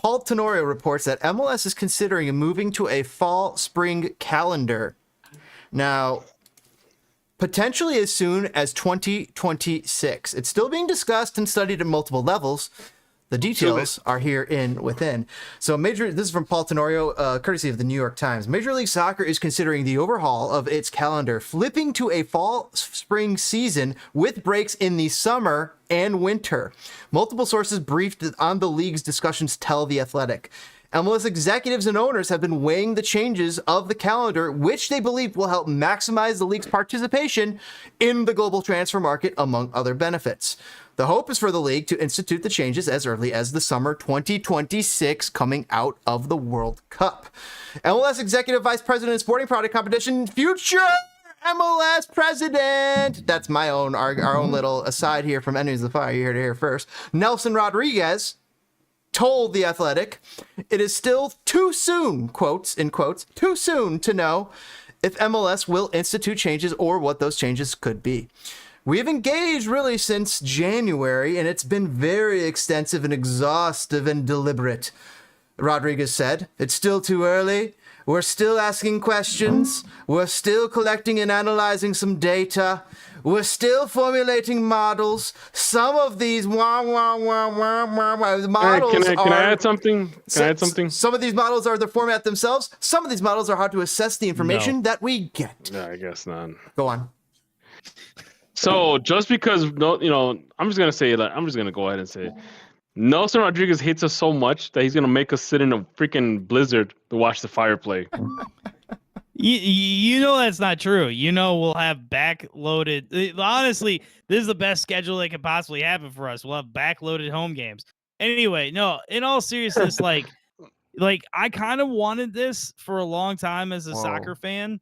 Paul Tenorio reports that MLS is considering moving to a fall-spring calendar. Now, potentially as soon as 2026. It's still being discussed and studied at multiple levels. The details are here within. So this is from Paul Tenorio, courtesy of the New York Times. Major League Soccer is considering the overhaul of its calendar, flipping to a fall-spring season with breaks in the summer and winter. Multiple sources briefed on the league's discussions tell The Athletic. MLS executives and owners have been weighing the changes of the calendar, which they believe will help maximize the league's participation in the global transfer market, among other benefits. The hope is for the league to institute the changes as early as the summer 2026 coming out of the World Cup. MLS Executive Vice President of Sporting Product Competition, future MLS President. That's our own little aside here from Enemies of the Fire. You heard it here first. Nelson Rodriguez told The Athletic, it is still too soon, quotes, in quotes, too soon to know if MLS will institute changes or what those changes could be. We have engaged really since January, and it's been very extensive and exhaustive and deliberate, Rodriguez said. It's still too early. We're still asking questions. We're still collecting and analyzing some data. We're still formulating models. Some of these models Can I add something? Some of these models are the format themselves. Some of these models are how to assess the information that we get. No, I guess not. Go on. So just because I'm just gonna go ahead and say it. Nelson Rodriguez hates us so much that he's gonna make us sit in a freaking blizzard to watch the Fire play. You know that's not true. We'll have backloaded. Honestly, this is the best schedule that could possibly happen for us. We'll have backloaded home games. Anyway, no. In all seriousness, like I kind of wanted this for a long time as a soccer fan.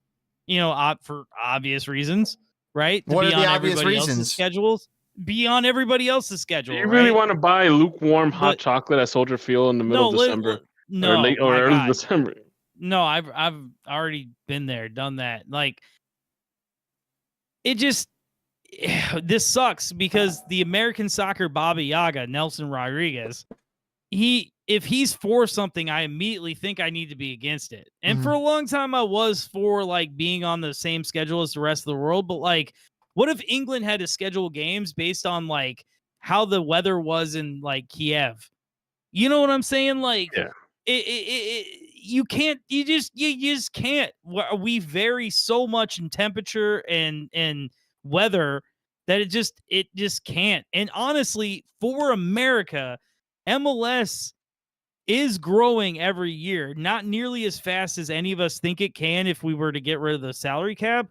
For obvious reasons, right? What are the obvious reasons? Schedules. Be on everybody else's schedule. Do you really want to buy lukewarm hot chocolate at Soldier Field in the middle of December? Or early December. No, I've already been there, done that. This sucks because the American soccer Baba Yaga, Nelson Rodriguez, if he's for something, I immediately think I need to be against it. And for a long time, I was for being on the same schedule as the rest of the world. But what if England had to schedule games based on how the weather was in Kiev? You know what I'm saying? You just can't. We vary so much in temperature and weather that it just can't. And honestly, for America, MLS is growing every year, not nearly as fast as any of us think it can if we were to get rid of the salary cap.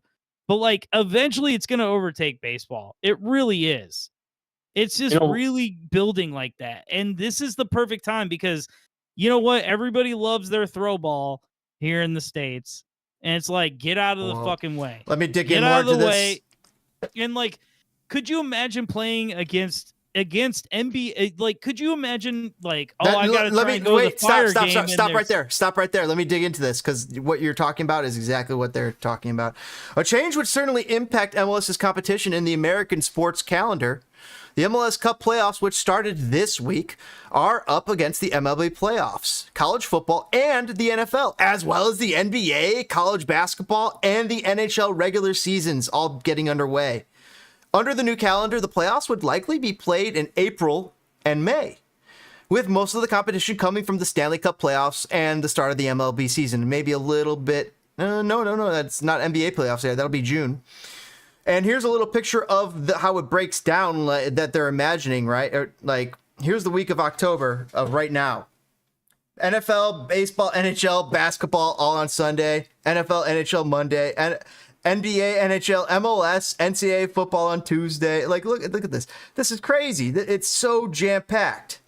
But eventually it's going to overtake baseball. It really is. It's just really building like that. And this is the perfect time because you know what? Everybody loves their throw ball here in the States. And it's get out of the fucking way. Let me dig in more to this. And could you imagine playing against NBA? Could you imagine I gotta try and go to the Fire game. Stop right there. Let me dig into this because what you're talking about is exactly what they're talking about. A change would certainly impact MLS's competition in the American sports calendar. The MLS Cup playoffs, which started this week, are up against the MLB playoffs, college football, and the NFL, as well as the NBA, college basketball, and the NHL regular seasons all getting underway. Under the new calendar, the playoffs would likely be played in April and May, with most of the competition coming from the Stanley Cup playoffs and the start of the MLB season. Maybe a little bit. No, that's not NBA playoffs there. That'll be June. And here's a little picture of how it breaks down that they're imagining, right? Here's the week of October of right now. NFL, baseball, NHL, basketball all on Sunday. NFL, NHL Monday. And NBA, NHL, MLS, NCAA football on Tuesday. Look at this. This is crazy. It's so jam-packed.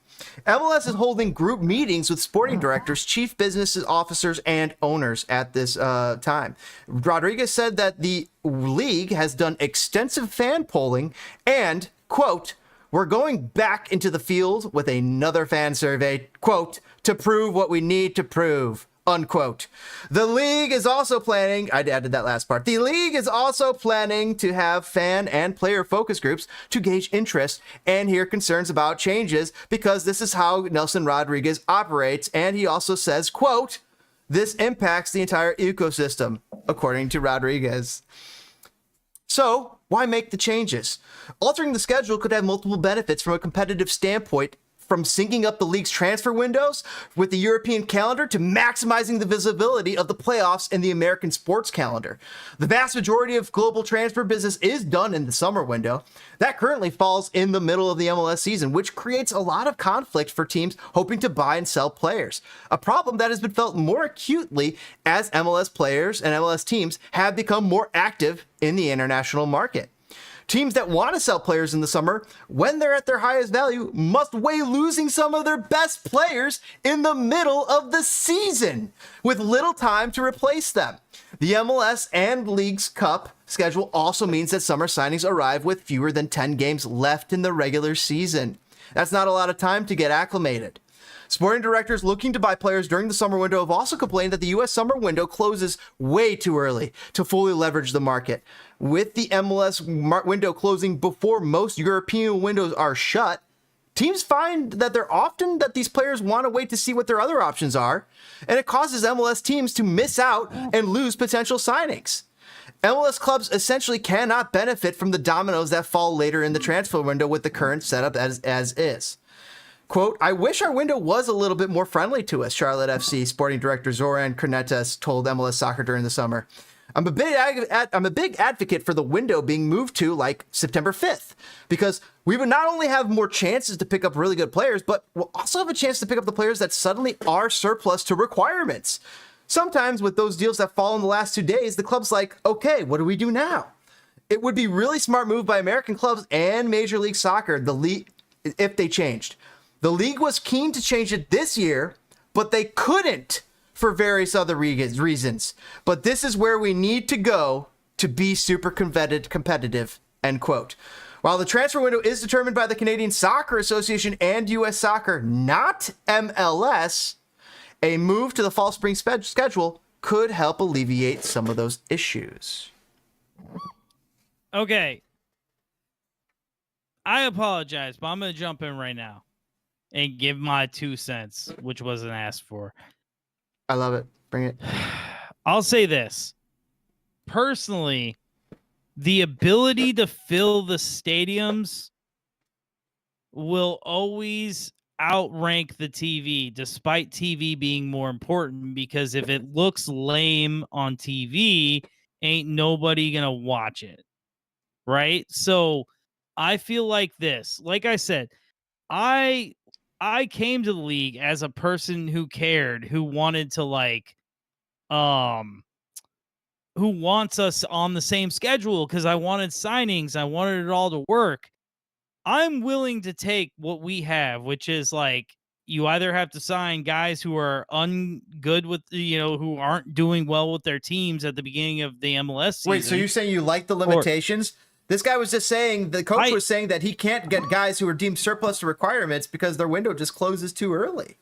MLS is holding group meetings with sporting directors, chief business officers, and owners at this time. Rodriguez said that the league has done extensive fan polling and, quote, we're going back into the field with another fan survey, quote, to prove what we need to prove, unquote. The league is also planning, I added that last part. The league is also planning to have fan and player focus groups to gauge interest and hear concerns about changes, because this is how Nelson Rodriguez operates. And he also says, quote, this impacts the entire ecosystem, according to Rodriguez. So why make the changes? Altering the schedule could have multiple benefits from a competitive standpoint, from syncing up the league's transfer windows with the European calendar to maximizing the visibility of the playoffs in the American sports calendar. The vast majority of global transfer business is done in the summer window. That currently falls in the middle of the MLS season, which creates a lot of conflict for teams hoping to buy and sell players. A problem that has been felt more acutely as MLS players and MLS teams have become more active in the international market. Teams that want to sell players in the summer, when they're at their highest value, must weigh losing some of their best players in the middle of the season, with little time to replace them. The MLS and League's Cup schedule also means that summer signings arrive with fewer than 10 games left in the regular season. That's not a lot of time to get acclimated. Sporting directors looking to buy players during the summer window have also complained that the U.S. summer window closes way too early to fully leverage the market. With the MLS window closing before most European windows are shut, teams find that these players want to wait to see what their other options are, and it causes MLS teams to miss out and lose potential signings. MLS clubs essentially cannot benefit from the dominoes that fall later in the transfer window with the current setup as is. Quote, I wish our window was a little bit more friendly to us, Charlotte FC sporting director Zoran Kornetas told MLS Soccer during the summer. I'm a big advocate for the window being moved to like September 5th, because we would not only have more chances to pick up really good players, but we'll also have a chance to pick up the players that suddenly are surplus to requirements. Sometimes with those deals that fall in the last 2 days, the club's like, okay, what do we do now? It would be really smart move by American clubs and Major League Soccer, the league, if they changed. The league was keen to change it this year, but they couldn't for various other reasons. But this is where we need to go to be super competitive, end quote. While the transfer window is determined by the Canadian Soccer Association and U.S. Soccer, not MLS, a move to the fall spring schedule could help alleviate some of those issues. Okay. I apologize, but I'm going to jump in right now and give my 2 cents, which wasn't asked for. I love it. Bring it. I'll say this. Personally, the ability to fill the stadiums will always outrank the TV, despite TV being more important, because if it looks lame on TV, ain't nobody going to watch it. Right? So I feel like this. Like I said, I came to the league as a person who cared, who wanted to who wants us on the same schedule, because I wanted signings. I wanted it all to work. I'm willing to take what we have, which is like, you either have to sign guys who are ungood with, who aren't doing well with their teams at the beginning of the MLS season. Wait, so you're saying you like the limitations? This guy was just saying, the coach was saying that he can't get guys who are deemed surplus to requirements because their window just closes too early.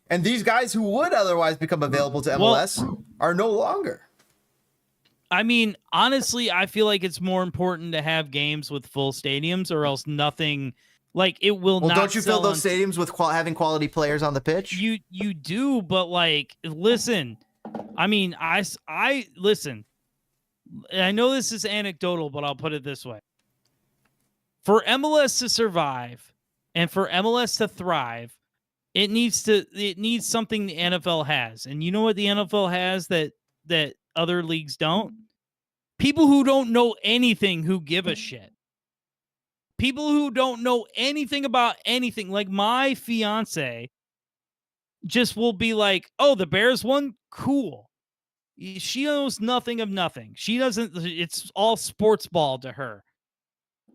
And these guys who would otherwise become available to MLS are no longer. I mean, honestly, I feel like it's more important to have games with full stadiums, or else nothing, like, it will not. Well, don't you fill those stadiums with having quality players on the pitch? You do, but like, listen, I mean, I listen. I know this is anecdotal, but I'll put it this way. For MLS to survive and for MLS to thrive, it needs something the NFL has. And you know what the NFL has that other leagues don't? People who don't know anything who give a shit. People who don't know anything about anything. Like my fiance just will be like, oh, the Bears won? Cool. She knows nothing of nothing. She doesn't, it's all sports ball to her.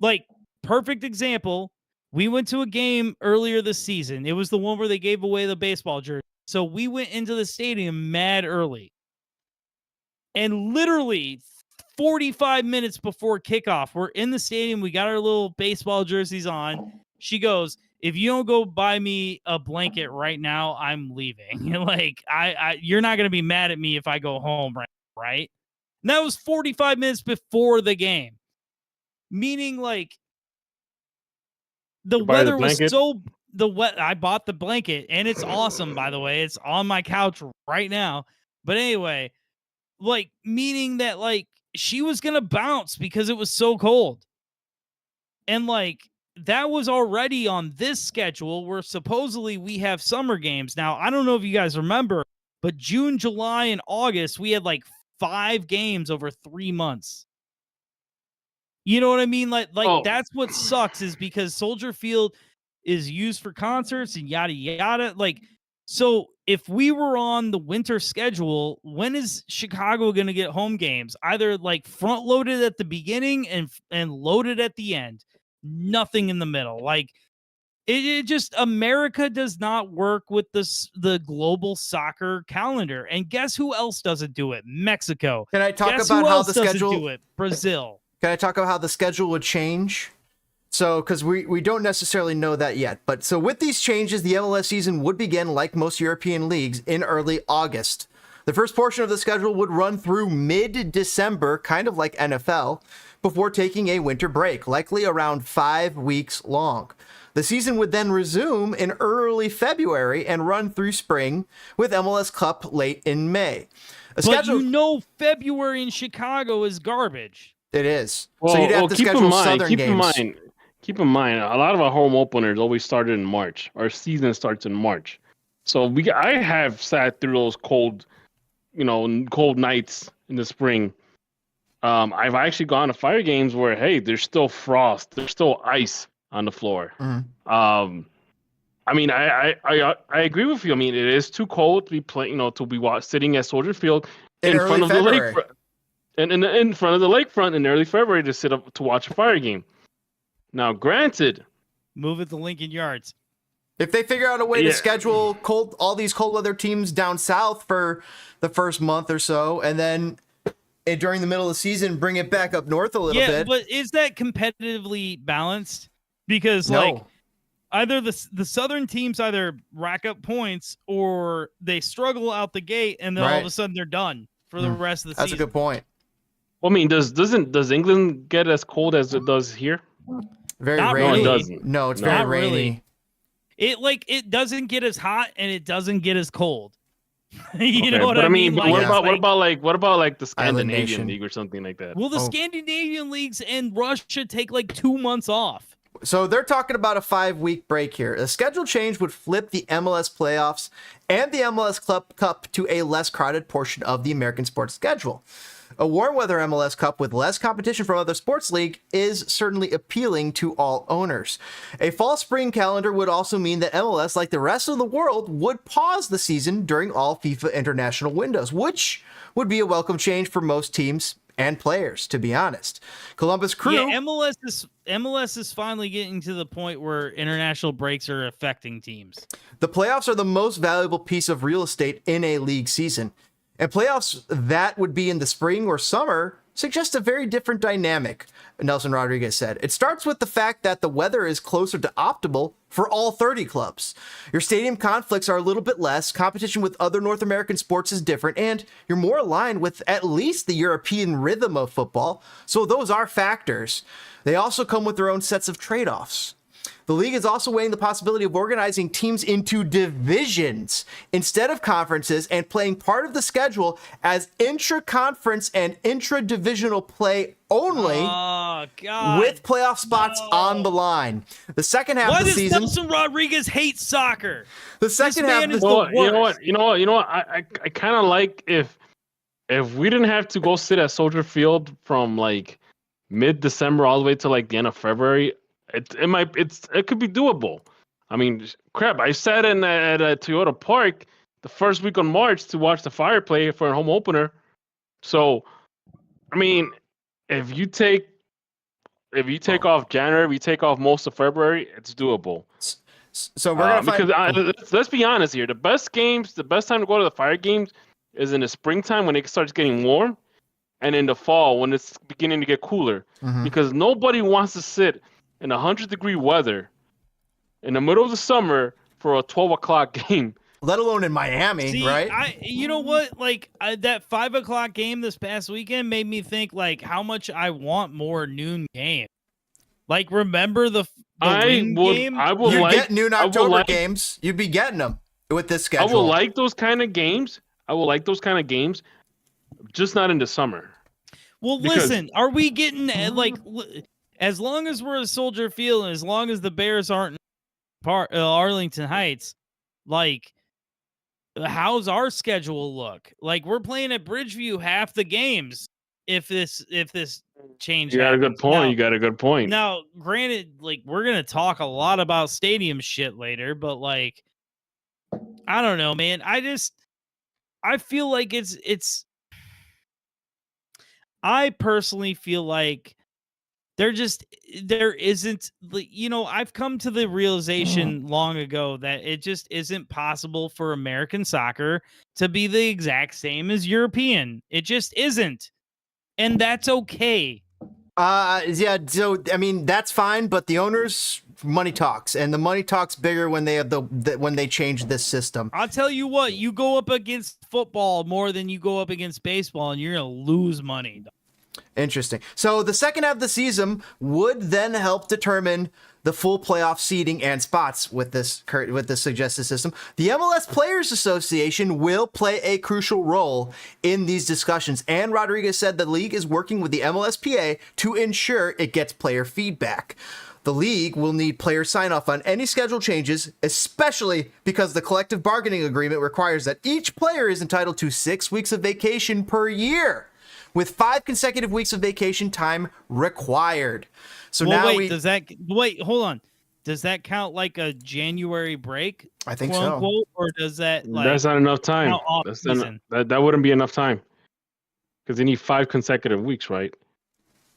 Like, perfect example. We went to a game earlier this season. It was the one where they gave away the baseball jersey. So we went into the stadium mad early. And literally 45 minutes before kickoff, we're in the stadium. We got our little baseball jerseys on. She goes, if you don't go buy me a blanket right now, I'm leaving. Like, you're not going to be mad at me if I go home, right? And that was 45 minutes before the game. Meaning, like, the weather was so I bought the blanket, and it's awesome, by the way. It's on my couch right now. But anyway, like, meaning that, like, she was gonna bounce because it was so cold. And, like, that was already on this schedule where supposedly we have summer games. Now, I don't know if you guys remember, but June, July, and August, we had like 5 games over 3 months. You know what I mean? Like that's what sucks, is because Soldier Field is used for concerts and yada yada. Like, so if we were on the winter schedule, when is Chicago going to get home games? Either like front loaded at the beginning and loaded at the end. Nothing in the middle. Like, it just, America does not work with the global soccer calendar. And guess who else doesn't do it? Mexico. Can I talk Guess about who how else the doesn't schedule do it? Brazil. Can I talk about how the schedule would change? So, because we don't necessarily know that yet. But so with these changes, the MLS season would begin, like most European leagues, in early August. The first portion of the schedule would run through mid-December, kind of like NFL, before taking a winter break, likely around 5 weeks long. The season would then resume in early February and run through spring, with MLS Cup late in May. February in Chicago is garbage. It is. Well, so you'd have to schedule Southern games. Keep in mind, a lot of our home openers always started in March. Our season starts in March. So I have sat through those cold nights in the spring. I've actually gone to Fire games where, hey, there's still frost, there's still ice on the floor. Mm-hmm. I mean, I agree with you. I mean, it is too cold to be playing, to be sitting at Soldier Field in front of February. the lake. And in front of the lakefront in early February to sit up to watch a Fire game. Now, granted, move it to Lincoln Yards. If they figure out a way to schedule all these cold weather teams down south for the first month or so, and then during the middle of the season, bring it back up north a little bit. Yeah, but is that competitively balanced? Because like either the southern teams either rack up points or they struggle out the gate, and then all of a sudden they're done for the rest of the season. That's a good point. Well, I mean, does England get as cold as it does here? Very Not rainy. really. No, it doesn't. No, it's No. very Not rainy. really. It doesn't get as hot and it doesn't get as cold. You know what I mean? But what about the Scandinavian nation. League or something like that? Well, the Scandinavian leagues and Russia take like 2 months off. So they're talking about a 5-week break here. A schedule change would flip the MLS playoffs and the MLS Club Cup to a less crowded portion of the American sports schedule. A warm weather MLS Cup with less competition from other sports league is certainly appealing to all owners. A fall-spring calendar would also mean that MLS, like the rest of the world, would pause the season during all FIFA international windows, which would be a welcome change for most teams and players, to be honest. Columbus Crew... Yeah, MLS is finally getting to the point where international breaks are affecting teams. The playoffs are the most valuable piece of real estate in a league season. And playoffs that would be in the spring or summer suggest a very different dynamic, Nelson Rodriguez said. It starts with the fact that the weather is closer to optimal for all 30 clubs. Your stadium conflicts are a little bit less, competition with other North American sports is different, and you're more aligned with at least the European rhythm of football, so those are factors. They also come with their own sets of trade-offs. The league is also weighing the possibility of organizing teams into divisions instead of conferences and playing part of the schedule as intra-conference and intra-divisional play only with playoff spots on the line. The second half of the season... Why does Nelson Rodriguez hate soccer? The second half is the the worst. You know what? I kind of like if we didn't have to go sit at Soldier Field from like mid-December all the way to like the end of February. It could be doable. I mean, crap! I sat in at Toyota Park the first week on March to watch the Fire play for a home opener. So, I mean, if you take off January, if you take off most of February, it's doable. So we're gonna let's be honest here. The best time to go to the Fire games is in the springtime when it starts getting warm, and in the fall when it's beginning to get cooler. Mm-hmm. Because nobody wants to sit in 100-degree weather in the middle of the summer for a 12 o'clock game. Let alone in Miami, See, right? you know what? Like that 5 o'clock game this past weekend made me think like how much I want more noon game. Like, remember the wing game? You get noon October games. You'd be getting them with this schedule. I will like those kind of games. Just not in the summer. Well, listen, are we getting like as long as we're at Soldier Field and as long as the Bears aren't in Arlington Heights, like, how's our schedule look? Like, we're playing at Bridgeview half the games if this change You got happens. a good point. Now, granted, like, we're gonna talk a lot about stadium shit later, but like, I don't know, man. I feel like it's. I personally feel like there isn't, you know, I've come to the realization long ago that it just isn't possible for American soccer to be the exact same as European. It just isn't. And that's okay. Yeah, so I mean that's fine, but the owners money talks, and the money talks bigger when they have when they change this system. I'll tell you what, you go up against football more than you go up against baseball, and you're gonna lose money. Interesting. So the second half of the season would then help determine the full playoff seeding and spots with this suggested system. The MLS Players Association will play a crucial role in these discussions, and Rodriguez said the league is working with the MLSPA to ensure it gets player feedback. The league will need player sign-off on any schedule changes, especially because the collective bargaining agreement requires that each player is entitled to 6 weeks of vacation per year, with 5 consecutive weeks of vacation time required. So well, now wait, hold on. Does that count like a January break? I think quote so. Unquote, or does that like that's not enough time? That wouldn't be enough time because they need 5 consecutive weeks, right?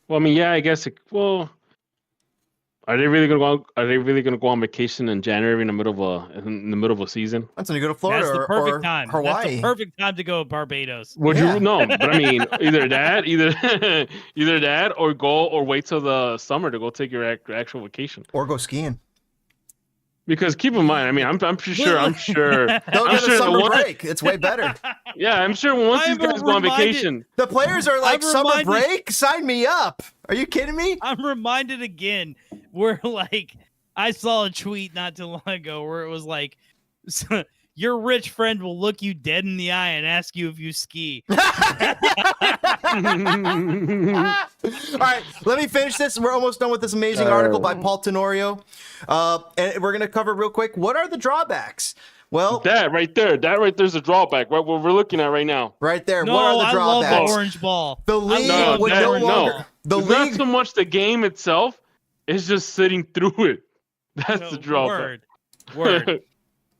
Well, I mean, yeah, I guess. Are they really gonna go on vacation in January in the middle of a season? That's when you go to Florida That's the perfect or time. Hawaii. That's the perfect time to go to Barbados. Would you no? But I mean, either that, or go or wait till the summer to go take your actual vacation, or go skiing. Because keep in mind, I mean, I'm sure. Don't get a summer break. It's way better. Yeah, I'm sure once these guys go on vacation, the players are like, summer break? Sign me up. Are you kidding me? I'm reminded again where, like, I saw a tweet not too long ago where it was like, your rich friend will look you dead in the eye and ask you if you ski. All right, let me finish this. We're almost done with this amazing article by Paul Tenorio. And we're going to cover real quick. What are the drawbacks? Well, that right there's a drawback. What we're looking at right now. Right there. No, what are the drawbacks? I love the orange ball. The league would no longer. The league, not so much the game itself. It's just sitting through it. That's the drawback. Word.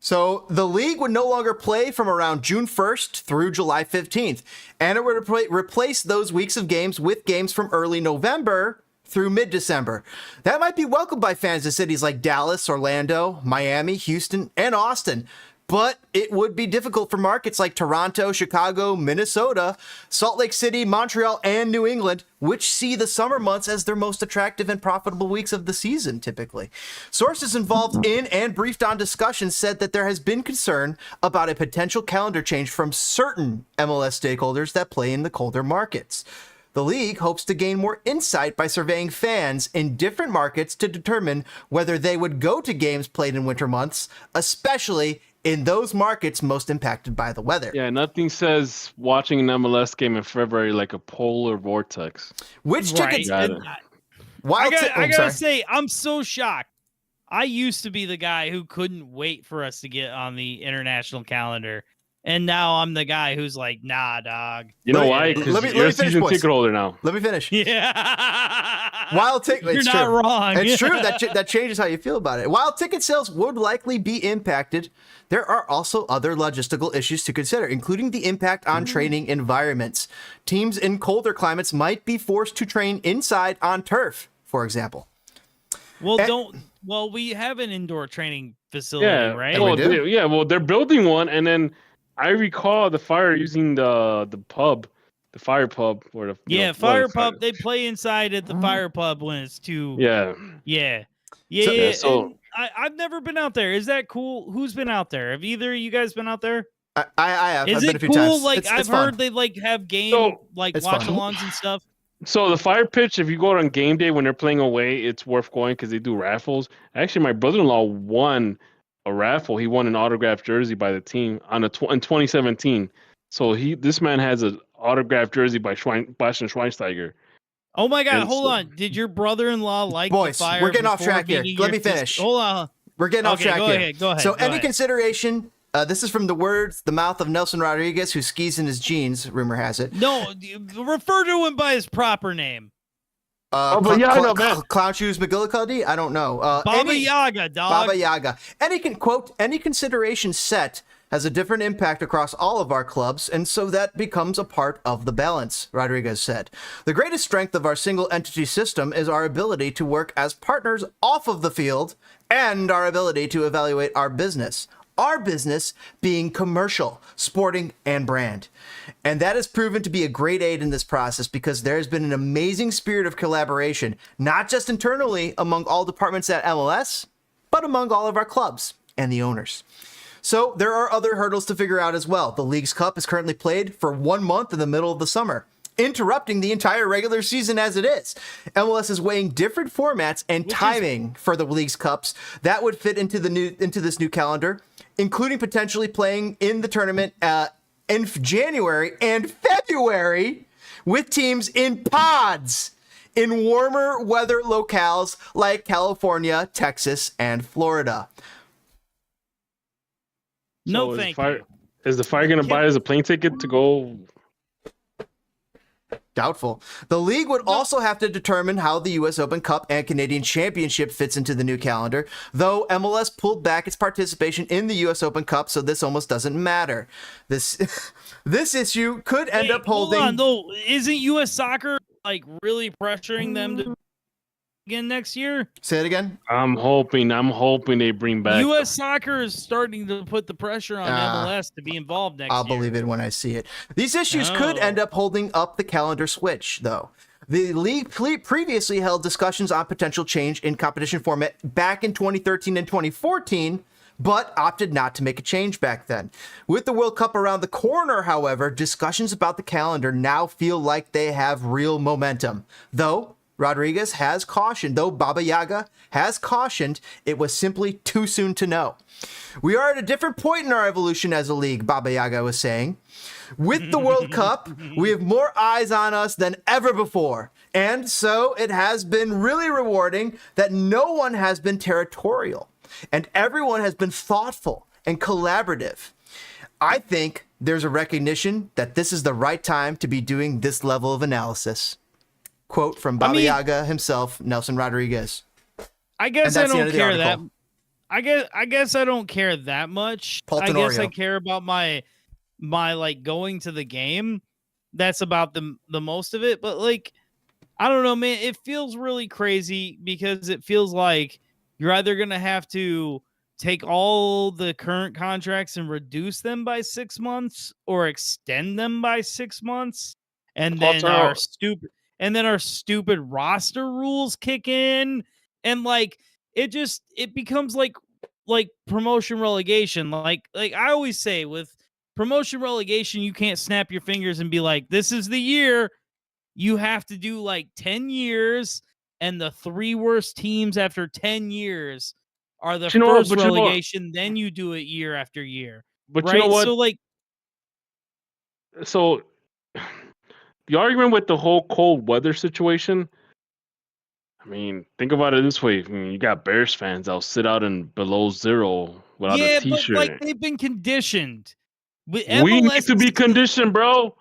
So the league would no longer play from around June 1st through July 15th, and it would replace those weeks of games with games from early November through mid-December. That might be welcomed by fans of cities like Dallas, Orlando, Miami, Houston, and Austin, but it would be difficult for markets like Toronto, Chicago, Minnesota, Salt Lake City, Montreal, and New England, which see the summer months as their most attractive and profitable weeks of the season, typically. Sources involved in and briefed on discussions said that there has been concern about a potential calendar change from certain MLS stakeholders that play in the colder markets. The league hopes to gain more insight by surveying fans in different markets to determine whether they would go to games played in winter months, especially in those markets most impacted by the weather. Yeah, nothing says watching an MLS game in February like a polar vortex. Which tickets? I gotta say, I'm so shocked. I used to be the guy who couldn't wait for us to get on the international calendar. And now I'm the guy who's like, nah, dog. You know why? Because you're a season ticket holder now. Let me finish. Yeah. You're not wrong. It's true. That changes how you feel about it. While ticket sales would likely be impacted, there are also other logistical issues to consider, including the impact on training environments. Teams in colder climates might be forced to train inside on turf, for example. Well, we have an indoor training facility, right? Well, they're building one, and then I recall the Fire using the Fire Pub, or the Fire Pub. They play inside at the Fire Pub when it's too. Yeah. So, so I've never been out there. Is that cool? Who's been out there? Have either of you guys been out there? I have. Is I've been it a few cool? times. Like It's I've fun. heard they like have game So, like it's watch fun. alongs and stuff. So the fire pitch, if you go on game day when they're playing away, it's worth going because they do raffles. Actually, my brother-in-law won a raffle. He won an autographed jersey by the team in 2017. So this man has an autographed jersey by Bastian Schweinsteiger. Oh my God! And Hold so- on. Did your brother-in-law like Boys, the fire? we're getting off before track here. being Let your me finish. Hold on. We're getting off track Go here. ahead. Go ahead. So, go any ahead. consideration? This is from the mouth of Nelson Rodriguez, who skis in his jeans. Rumor has it. No, refer to him by his proper name. but yeah, I know, man. Clown Shoes McGillicuddy? I don't know. Baba Yaga, dog. Baba Yaga. Any consideration set has a different impact across all of our clubs, and so that becomes a part of the balance, Rodriguez said. The greatest strength of our single entity system is our ability to work as partners off of the field and our ability to evaluate our business. Our business being commercial, sporting, and brand. And that has proven to be a great aid in this process because there has been an amazing spirit of collaboration, not just internally among all departments at MLS, but among all of our clubs and the owners. So there are other hurdles to figure out as well. The Leagues Cup is currently played for 1 month in the middle of the summer, interrupting the entire regular season as it is. MLS is weighing different formats and timing for the Leagues Cups that would fit into this new calendar, including potentially playing in the tournament in January and February with teams in pods in warmer weather locales like California, Texas, and Florida. No, So thank you. Is the fire going to buy us a plane ticket to go? Doubtful. The league would also have to determine how the U.S. Open Cup and Canadian Championship fits into the new calendar, though MLS pulled back its participation in the U.S. Open Cup, so this almost doesn't matter. This issue could end up holding... Hold on, though. Isn't U.S. Soccer like really pressuring them to again next year? Say it again? I'm hoping they bring back. U.S. Soccer is starting to put the pressure on MLS to be involved next year. I'll believe it when I see it. These issues could end up holding up the calendar switch, though. The league previously held discussions on potential change in competition format back in 2013 and 2014, but opted not to make a change back then. With the World Cup around the corner, however, discussions about the calendar now feel like they have real momentum, though Rodriguez has cautioned, though Baba Yaga has cautioned, it was simply too soon to know. We are at a different point in our evolution as a league, Baba Yaga was saying. With the World Cup, we have more eyes on us than ever before. And so it has been really rewarding that no one has been territorial and everyone has been thoughtful and collaborative. I think there's a recognition that this is the right time to be doing this level of analysis. Quote from Baba Yaga himself, Nelson Rodriguez. I guess I don't care that. I guess I don't care that much. Paul I Tenorio. guess I care about my like going to the game. That's about the most of it. But like, I don't know, man. It feels really crazy because it feels like you're either gonna have to take all the current contracts and reduce them by 6 months, or extend them by 6 months, and then our stupid roster rules kick in, and like it becomes like promotion relegation. Like I always say, with promotion relegation, you can't snap your fingers and be like, this is the year. You have to do like 10 years, and the 3 worst teams after 10 years are the first relegation. Then you do it year after year. But right? You know what? So the argument with the whole cold weather situation, I mean, think about it this way. I mean, you got Bears fans that'll sit out in below zero without a t-shirt. But like they've been conditioned. We need to be conditioned, bro.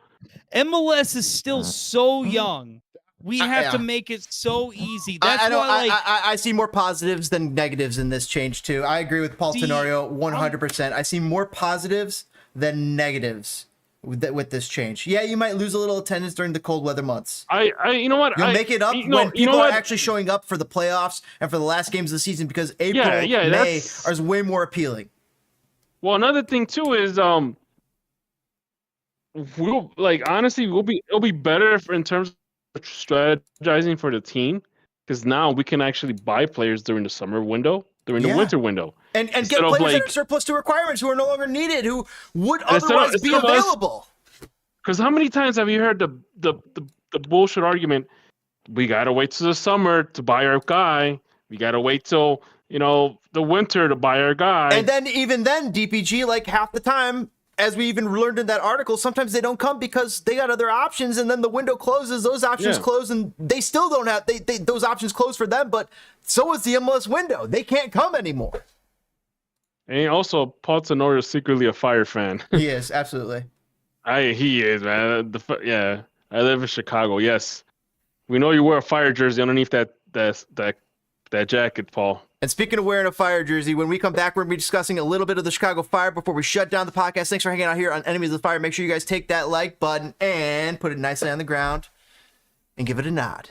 MLS is still so young. We have to make it so easy. That's I see more positives than negatives in this change too. I agree with Paul Tenorio 100%. I see more positives than negatives with this change. Yeah, you might lose a little attendance during the cold weather months. You know what? You'll make it up when people are actually showing up for the playoffs and for the last games of the season, because April, May are way more appealing. Well, another thing too is it'll be better in terms of strategizing for the team, because now we can actually buy players during the summer window during the Yeah. winter window. And get Instead of, players that like- are surplus to requirements who are no longer needed, who would Instead of- otherwise be instead of us- available. Because how many times have you heard the bullshit argument? We gotta wait till the summer to buy our guy. We gotta wait till the winter to buy our guy. And then even then, DPG, like half the time, as we even learned in that article, sometimes they don't come because they got other options, and then the window closes, those options Yeah. close, and they still don't have those options close for them. But so is the MLS window; they can't come anymore. And also, Paul Tenorio is secretly a Fire fan. He is absolutely. He is, man. Yeah, I live in Chicago. Yes, we know you wear a Fire jersey underneath that jacket, Paul. And speaking of wearing a Fire jersey, when we come back, we're going to be discussing a little bit of the Chicago Fire before we shut down the podcast. Thanks for hanging out here on Enemies of the Fire. Make sure you guys take that like button and put it nicely on the ground and give it a nod.